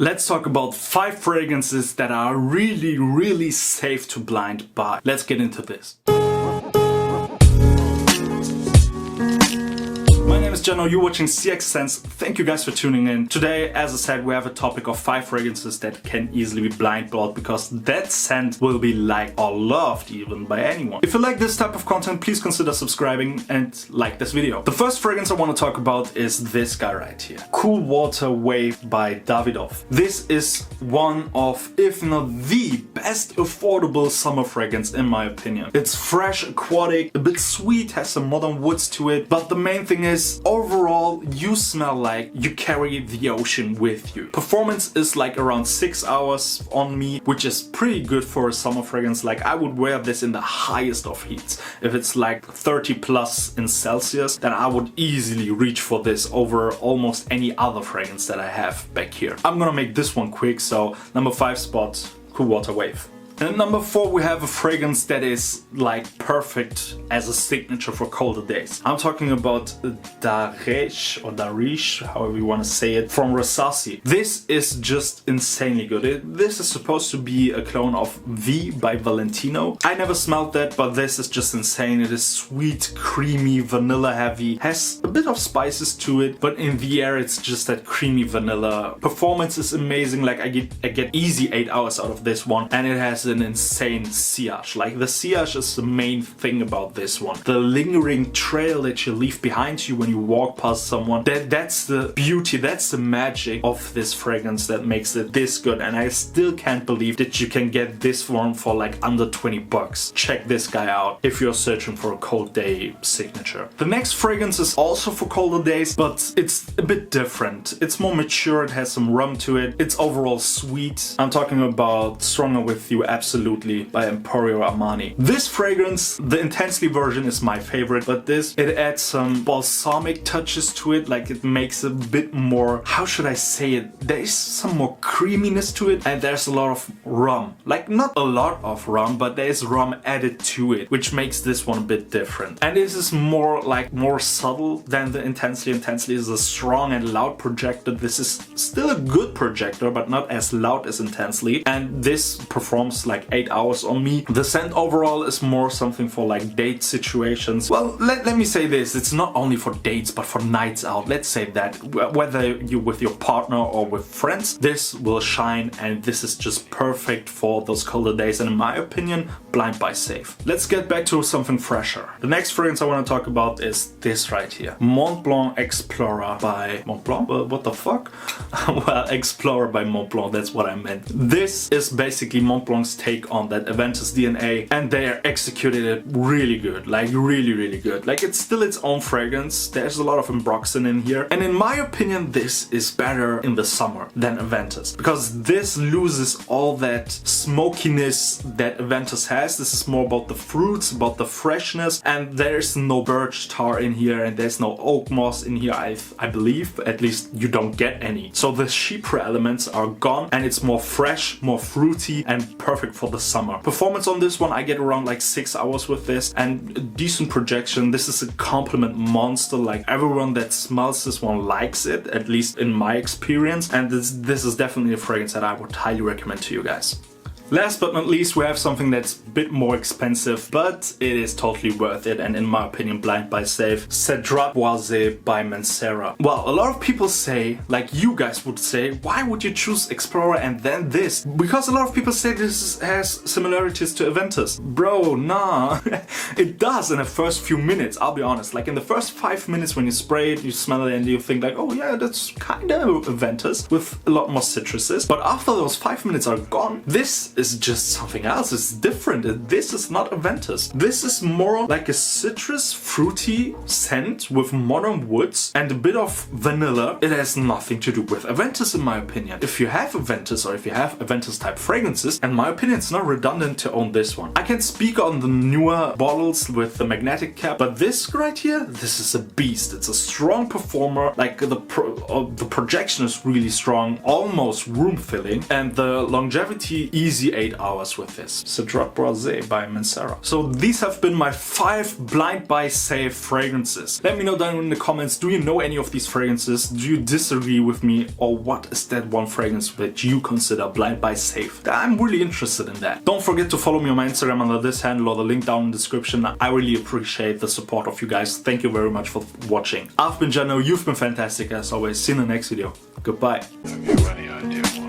Let's talk about 5 fragrances that are really safe to blind buy. Let's get into this. My name is Jano, you're watching CxScents. Thank you guys for tuning in. Today, as I said, we have a topic of 5 fragrances that can easily be blind bought because that scent will be liked or loved even by anyone. If you like this type of content, please consider subscribing and like this video. The first fragrance I want to talk about is this guy right here. Cool Water Wave by Davidoff. This is one of, if not the best affordable summer fragrance in my opinion. It's fresh, aquatic, a bit sweet, has some modern woods to it, but the main thing is overall you smell like you carry the ocean with you. Performance is like around 6 hours on me, which is pretty good for a summer fragrance. Like I would wear this in the highest of heats. If it's like 30 plus in Celsius, then I would easily reach for this over almost any other fragrance that I have back here. I'm gonna make this one quick, so number 5 spot, Cool Water Wave. And at number 4 we have a fragrance that is like perfect as a signature for colder days. I'm talking about Darish, however you want to say it, from Rasasi. This is just insanely good. This is supposed to be a clone of V by Valentino. I never smelled that, but this is just insane. It is sweet, creamy, vanilla heavy, has a bit of spices to it, but in the air it's just that creamy vanilla. Performance is amazing. Like I get easy 8 hours out of this one, and it has an insane sillage. Like the sillage is the main thing about this one. The lingering trail that you leave behind you when you walk past someone, that's the beauty, that's the magic of this fragrance that makes it this good. And I still can't believe that you can get this one for like under 20 bucks. Check this guy out if you're searching for a cold day signature. The next fragrance is also for colder days, but it's a bit different. It's more mature, it has some rum to it. It's overall sweet. I'm talking about Stronger With You Absolutely by Emporio Armani. This fragrance, the Intensely version, is my favorite, but it adds some balsamic touches to it. Like it makes a bit more, how should I say it? There's some more creaminess to it, and there's a lot of rum. Like not a lot of rum, but there's rum added to it, which makes this one a bit different. And this is more subtle than the Intensely. Intensely is a strong and loud projector. This is still a good projector, but not as loud as Intensely. And this performs like 8 hours on me. The scent overall is more something for like date situations. Well, let me say this, it's not only for dates but for nights out. Let's say that whether you're with your partner or with friends, this will shine, and this is just perfect for those colder days, and in my opinion, blind buy safe. Let's get back to something fresher. The next fragrance I want to talk about is this right here. Mont Blanc Explorer by Mont Blanc? What the fuck? Well, Explorer by Mont Blanc, that's what I meant. This is basically Mont Blanc's take on that Aventus DNA, and they are executed it really good, like really good. Like it's still its own fragrance. There's a lot of Ambroxan in here, and in my opinion this is better in the summer than Aventus, because this loses all that smokiness that Aventus has. This is more about the fruits, about the freshness, and there's no birch tar in here, and there's no oak moss in here, I believe. At least you don't get any. So the chypre elements are gone, and it's more fresh, more fruity, and perfect for the summer. Performance on this one, I get around like 6 hours with this, and a decent projection. This is a compliment monster. Like everyone that smells this one likes it, at least in my experience, and this is definitely a fragrance that I would highly recommend to you guys. Last but not least, we have something that's a bit more expensive, but it is totally worth it, and in my opinion, blind buy safe. Cedrat Boisé by Mancera. Well, a lot of people say, like you guys would say, why would you choose Explorer and then this? Because a lot of people say this has similarities to Aventus. Bro, nah. It does in the first few minutes, I'll be honest. Like in the first 5 minutes when you spray it, you smell it, and you think like, oh yeah, that's kind of Aventus with a lot more citruses. But after those 5 minutes are gone, this is just something else. It's different. This is not Aventus. This is more like a citrus fruity scent with modern woods and a bit of vanilla. It has nothing to do with Aventus in my opinion. If you have Aventus, or if you have Aventus type fragrances, in my opinion it's not redundant to own this one. I can speak on the newer bottles with the magnetic cap, but this right here, this is a beast. It's a strong performer. Like the projection is really strong, almost room filling, and the longevity easy easy 8 hours with this. Cedrat Brasé by Mancera. So these have been my 5 blind buy safe fragrances. Let me know down in the comments, do you know any of these fragrances? Do you disagree with me? Or what is that one fragrance that you consider blind buy safe? I'm really interested in that. Don't forget to follow me on my Instagram under this handle or the link down in the description. I really appreciate the support of you guys. Thank you very much for watching. I've been Jano, you've been fantastic as always. See you in the next video. Goodbye. Have you any idea?